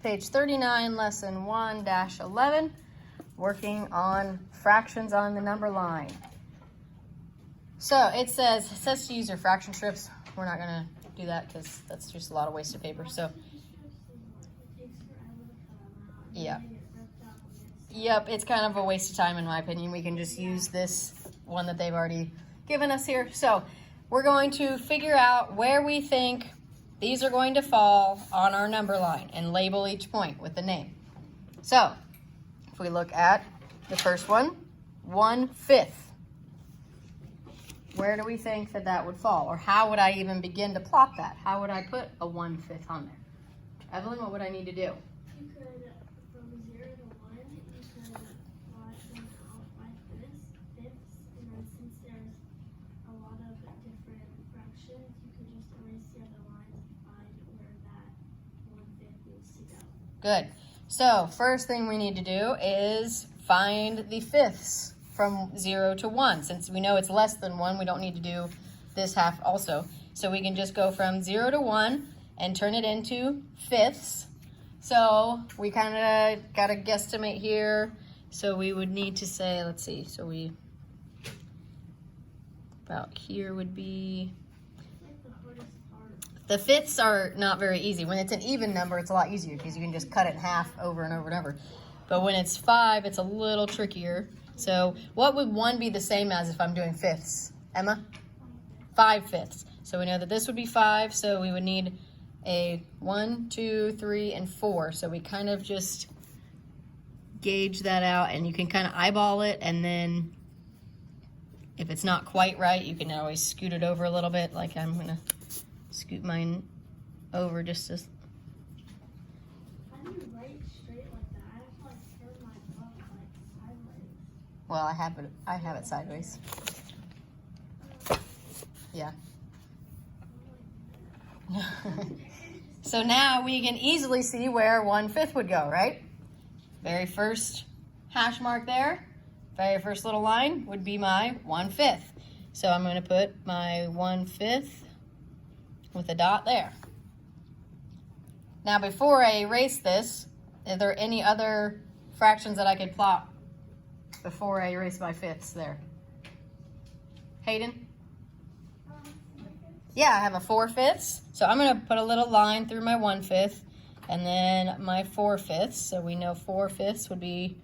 Page 39, lesson 1-11, working on fractions on the number line. So it says to use your fraction strips. We're not going to do that because that's just a lot of wasted paper. So, yeah. Yep, it's kind of a waste of time in my opinion. We can just use this one that they've already given us here. So we're going to figure out where we think these are going to fall on our number line and label each point with the name. So if we look at the first one, 1/5. Where do we think that that would fall? Or how would I even begin to plot that? How would I put a 1/5 on there? Evelyn, what would I need to do? You could, from 0 to 1, you could plot them out like this, fifths, and then since there's a lot of different fractions, you could just erase the other lines and find where that 1/5 needs to go. Good. So first thing we need to do is find the fifths from 0 to 1. Since we know it's less than 1, we don't need to do this half also. So we can just go from 0 to 1 and turn it into fifths. So we kind of got to guesstimate here. So we would need to say, let's see, so we, about here would be, the fifths are not very easy. When it's an even number, it's a lot easier because you can just cut it in half over and over and over. But when it's 5, it's a little trickier. So what would 1 be the same as if I'm doing fifths? Emma? 5/5. So we know that this would be 5, so we would need a 1, 2, 3, and 4. So we kind of just gauge that out, and you can kind of eyeball it, and then if it's not quite right, you can always scoot it over a little bit. Like I'm gonna scoot mine over just as. How do you write straight like that? I have to like turn my book like sideways. Well, I have it sideways. Yeah. So now we can easily see where 1/5 would go, right? Very first hash mark there, very first little line would be my 1/5. So I'm going to put my 1/5 with a dot there. Now before I erase this, are there any other fractions that I could plot before I erase my fifths there? Hayden? Yeah, I have a 4/5. So I'm going to put a little line through my 1/5 and then my 4/5. So we know 4/5 would be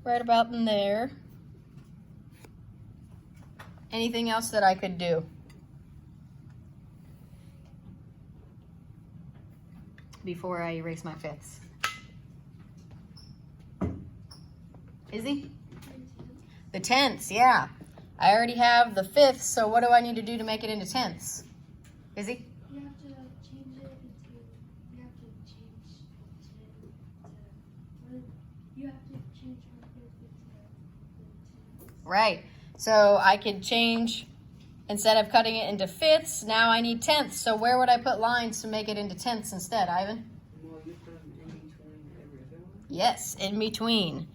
right about in there. Anything else that I could do? Before I erase my fifths. Izzy? The tenths, yeah. I already have the fifths, so what do I need to do to make it into tenths? Izzy? You have to change it into, you have to change from 50 to 10. Right. So I could change, instead of cutting it into fifths, now I need tenths. So where would I put lines to make it into tenths instead, Ivan? Well, you put them in between every other one? Yes, in between.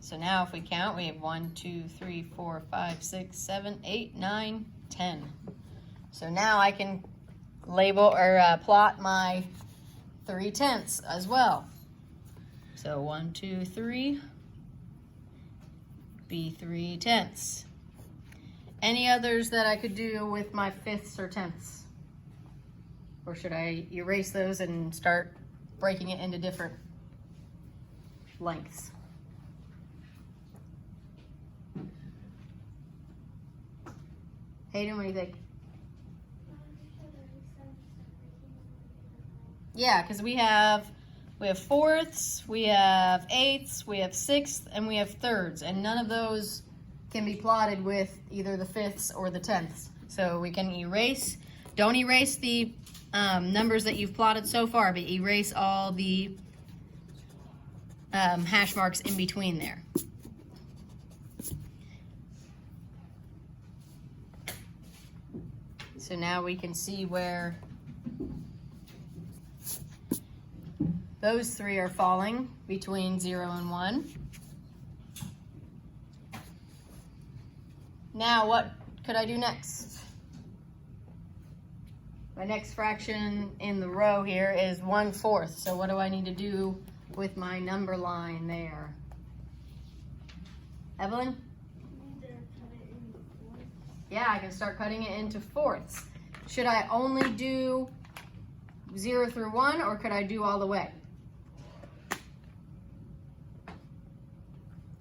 So now if we count, we have 1, 2, 3, 4, 5, 6, 7, 8, 9, 10. So now I can label or plot my 3/10 as well. So 1, 2, 3, be 3/10. Any others that I could do with my fifths or tenths? Or should I erase those and start breaking it into different lengths? Hayden, what do you think? Yeah, because we have fourths, we have eighths, we have sixths, and we have thirds, and none of those can be plotted with either the fifths or the tenths. So we can erase. Don't erase the numbers that you've plotted so far, but erase all the hash marks in between there. So now we can see where those three are falling between 0 and 1. Now what could I do next? My next fraction in the row here is 1/4. So what do I need to do with my number line there? Evelyn? You need to cut it into fourths. Yeah, I can start cutting it into fourths. Should I only do 0 through 1, or could I do all the way?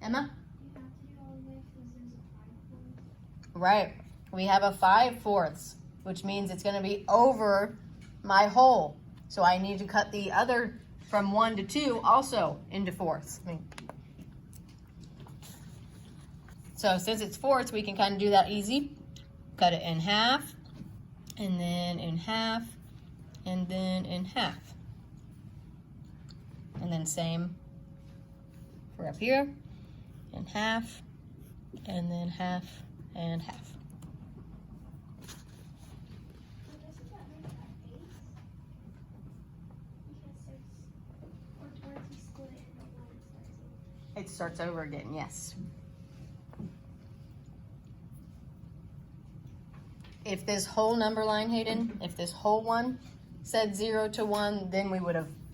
Emma? You have to do all the way because there's a 5 fourths. Right. We have a 5/4, which means it's going to be over my whole. So I need to cut the other from 1 to 2 also into fourths. So since it's fourths, we can kind of do that easy. Cut it in half, and then in half, and then in half. And then same for up here, in half, and then half, and half. So doesn't that make that 8? Because 6 or towards you split it into 1, It starts over again, yes. If this whole number line, Hayden, if this whole one said 0 to 1, then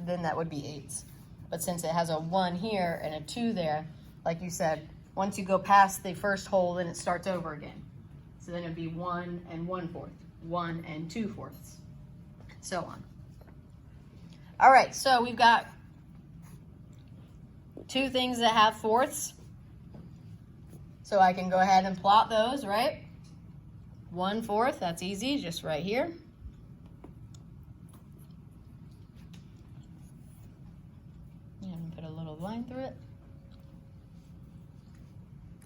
then that would be 8s. But since it has a 1 here and a 2 there, like you said, once you go past the first whole, then it starts over again. So then it'd be 1 and 1/4, 1 and 2/4, so on. All right, so we've got 2 things that have fourths. So I can go ahead and plot those, right? 1/4, that's easy, just right here. And put a little line through it.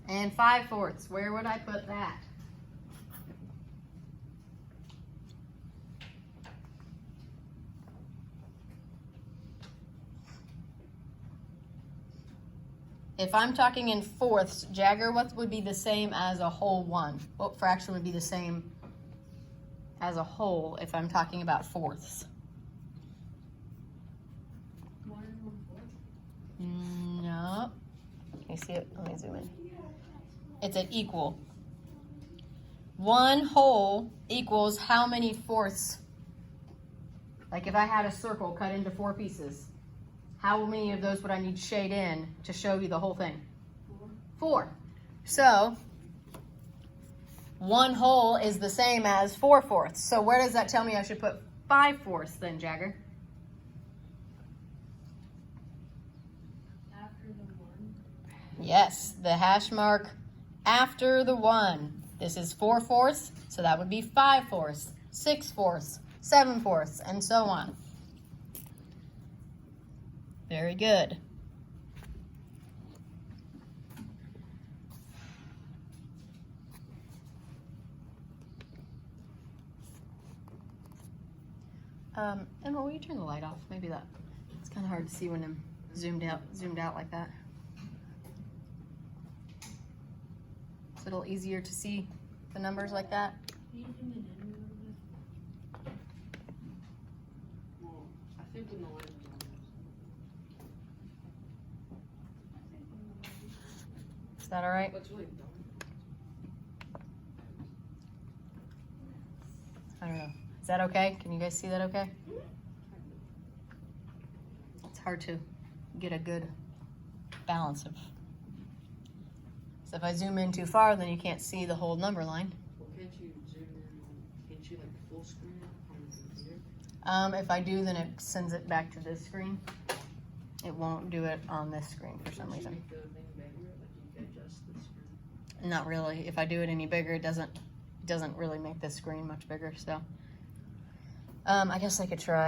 And 5/4, where would I put that? If I'm talking in fourths, Jagger, what would be the same as a whole 1? What fraction would be the same as a whole if I'm talking about fourths? 1 and 1/4. No. Can you see it? Let me zoom in. It's an equal. 1 whole equals how many fourths? Like if I had a circle cut into 4 pieces, how many of those would I need to shade in to show you the whole thing? 4. So 1 whole is the same as 4/4. So where does that tell me I should put 5/4 then, Jagger? After the 1. Yes, the hash mark after the 1. This is 4/4, so that would be 5/4, 6/4, 7/4, and so on. Very good. Emma, will you turn the light off? Maybe that. It's kind of hard to see when I'm zoomed out like that. It's a little easier to see the numbers like that. Can you zoom it in a little bit? Well, I think when the light is on. Is that all right? What's really dumb? I don't know. Is that okay? Can you guys see that okay? It's hard to get a good balance of. So if I zoom in too far, then you can't see the whole number line. Well, can't you zoom in on, can't you like full screen it on the computer? If I do, then it sends it back to this screen. It won't do it on this screen for some reason. Make the thing bigger, like you can adjust the screen. Not really. If I do it any bigger, it doesn't really make this screen much bigger. So I guess I could try.